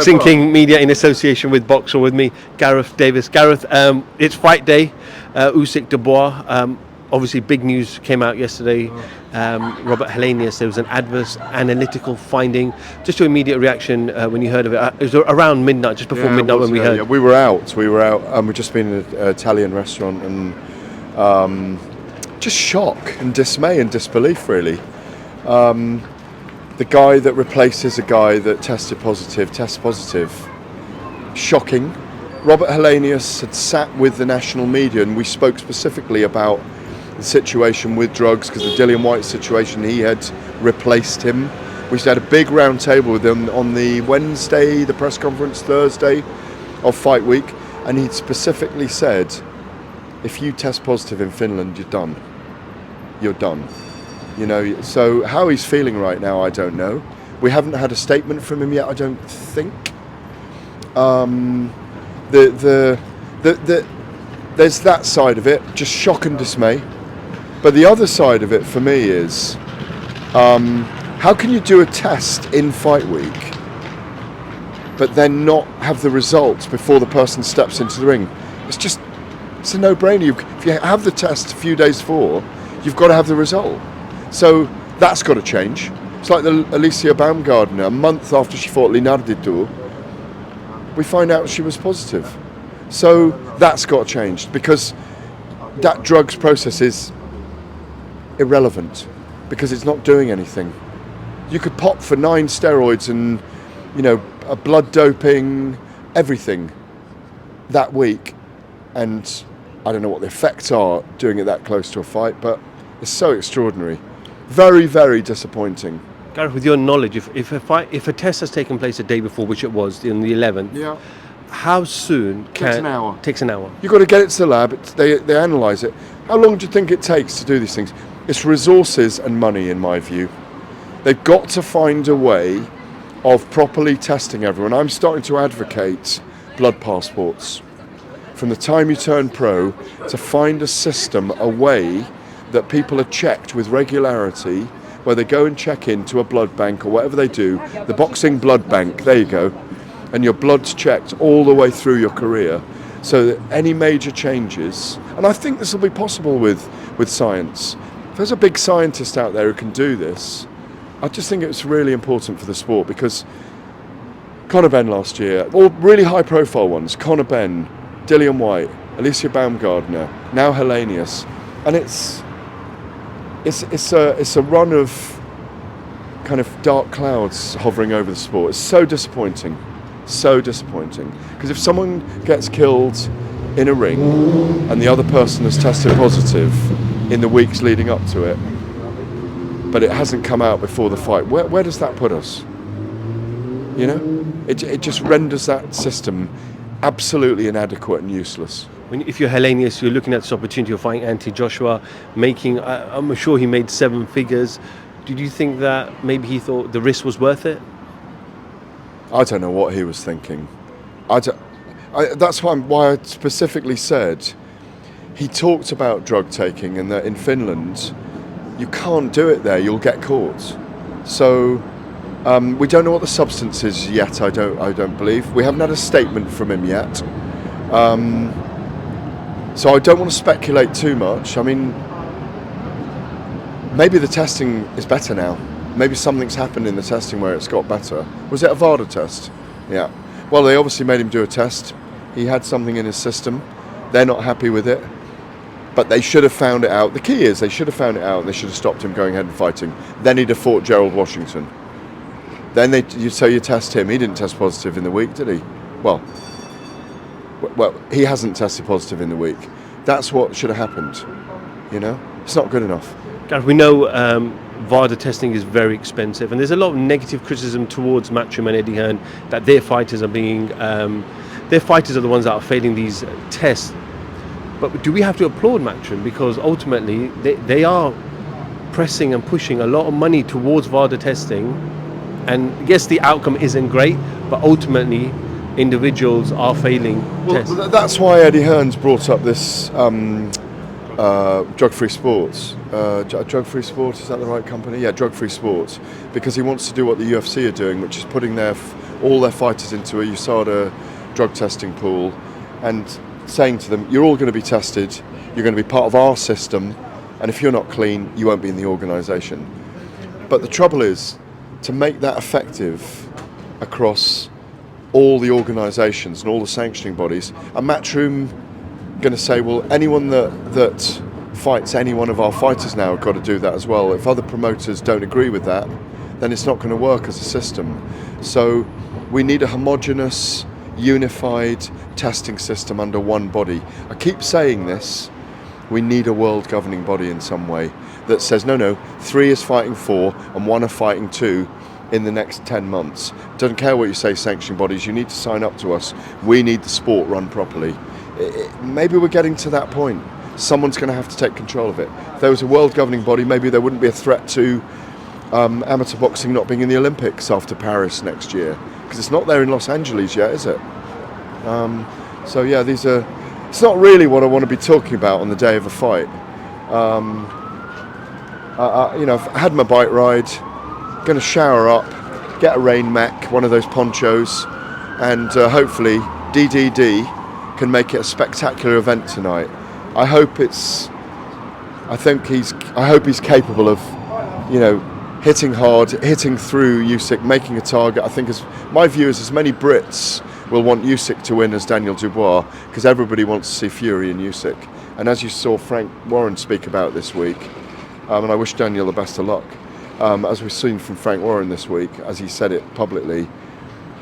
Boxing King Media in association with Boxer, with me, Gareth Davies. Gareth, it's fight day, Usyk Dubois. Obviously, big news came out yesterday. Robert Helenius, there was an adverse analytical finding. Just your immediate reaction when you heard of it. It was around midnight, just before midnight when we heard. Yeah, we were out. We'd just been in an Italian restaurant, and just shock and dismay and disbelief, really. The guy that replaces a guy that tests positive. Shocking. Robert Helenius had sat with the national media, and we spoke specifically about the situation with drugs, because the Dillian Whyte situation, he had replaced him. We had a big round table with him on the Wednesday, the press conference Thursday of fight week, and he'd specifically said, if you test positive in Finland, you're done. You're done. You know, so how he's feeling right now, I don't know. We haven't had a statement from him yet, I don't think. There's that side of it, just shock and dismay. But the other side of it for me is, how can you do a test in fight week, but then not have the results before the person steps into the ring? It's a no-brainer. If you have the test a few days before, you've got to have the result. So that's got to change. It's like the Alicia Baumgardner, a month after she fought Linarditu, we find out she was positive. So that's got to change, because that drugs process is irrelevant, because it's not doing anything. You could pop for 9 steroids and, you know, a blood doping, everything that week, and I don't know what the effects are doing it that close to a fight, but it's so extraordinary. Very, very disappointing. Gareth, with your knowledge, if a test has taken place a day before, which it was on the 11th, yeah, how soon takes an hour. Takes an hour. You've got to get it to the lab. They analyse it. How long do you think it takes to do these things? It's resources and money, in my view. They've got to find a way of properly testing everyone. I'm starting to advocate blood passports. From the time you turn pro, to find a system, a way that people are checked with regularity, where they go and check into a blood bank or whatever they do, the boxing blood bank, there you go, and your blood's checked all the way through your career, so that any major changes, and I think this will be possible with science. If there's a big scientist out there who can do this, I just think it's really important for the sport, because Conor Benn last year, all really high profile ones, Conor Benn, Dillian Whyte, Alicia Baumgardner, now Helenius, and it's a run of kind of dark clouds hovering over the sport. It's so disappointing, because if someone gets killed in a ring and the other person has tested positive in the weeks leading up to it, but it hasn't come out before the fight, where does that put us? You know, it just renders that system absolutely inadequate and useless. If you're Helenius, you're looking at this opportunity of fighting Anthony Joshua, I'm sure he made 7 figures. Did you think that maybe he thought the risk was worth it? I don't know what he was thinking. That's why I specifically said, he talked about drug taking, and that in Finland you can't do it there, you'll get caught. So we don't know what the substance is yet, I don't believe. We haven't had a statement from him yet. So I don't want to speculate too much. I mean, maybe the testing is better now. Maybe something's happened in the testing where it's got better. Was it a VADA test? Yeah. Well, they obviously made him do a test. He had something in his system. They're not happy with it. But they should have found it out. The key is they should have found it out, and they should have stopped him going ahead and fighting. Then he'd have fought Gerald Washington. Then you test him. He didn't test positive in the week, did he? Well, he hasn't tested positive in the week. That's what should have happened. You know, it's not good enough. Gareth, we know VADA testing is very expensive, and there's a lot of negative criticism towards Matchroom and Eddie Hearn that their fighters are the ones that are failing these tests. But do we have to applaud Matchroom, because ultimately they are pressing and pushing a lot of money towards VADA testing, and yes, the outcome isn't great, but ultimately individuals are failing tests. That's why Eddie Hearn's brought up this drug-free sports. Drug-free sports, is that the right company? Yeah, drug-free sports, because he wants to do what the UFC are doing, which is putting their all their fighters into a USADA drug testing pool and saying to them, you're all going to be tested, you're going to be part of our system, and if you're not clean, you won't be in the organisation. But the trouble is, to make that effective across all the organisations and all the sanctioning bodies, a Matchroom going to say, well, anyone that fights any one of our fighters now have got to do that as well. If other promoters don't agree with that, then it's not going to work as a system. So we need a homogenous, unified testing system under one body. I keep saying this, we need a world governing body in some way that says, no, 3 is fighting 4 and 1 are fighting 2 in the next 10 months. Doesn't care what you say, sanctioning bodies, you need to sign up to us. We need the sport run properly. Maybe we're getting to that point. Someone's going to have to take control of it. If there was a world governing body, maybe there wouldn't be a threat to amateur boxing not being in the Olympics after Paris next year, because it's not there in Los Angeles yet, is it? So yeah, it's not really what I want to be talking about on the day of a fight. I've had my bike ride, going to shower up, get a rain mech, one of those ponchos, and hopefully DDD can make it a spectacular event tonight. I hope he's capable of, hitting hard, hitting through Usyk, making a target. I think my view is as many Brits will want Usyk to win as Daniel Dubois, because everybody wants to see Fury and Usyk. And as you saw Frank Warren speak about this week, and I wish Daniel the best of luck, as we've seen from Frank Warren this week, as he said it publicly,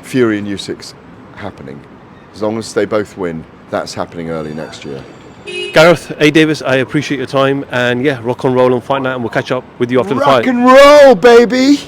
Fury and Usyk's happening. As long as they both win, that's happening early next year. Gareth, Davies, I appreciate your time, and yeah, rock and roll on fight night, and we'll catch up with you after the fight. Rock and roll, baby!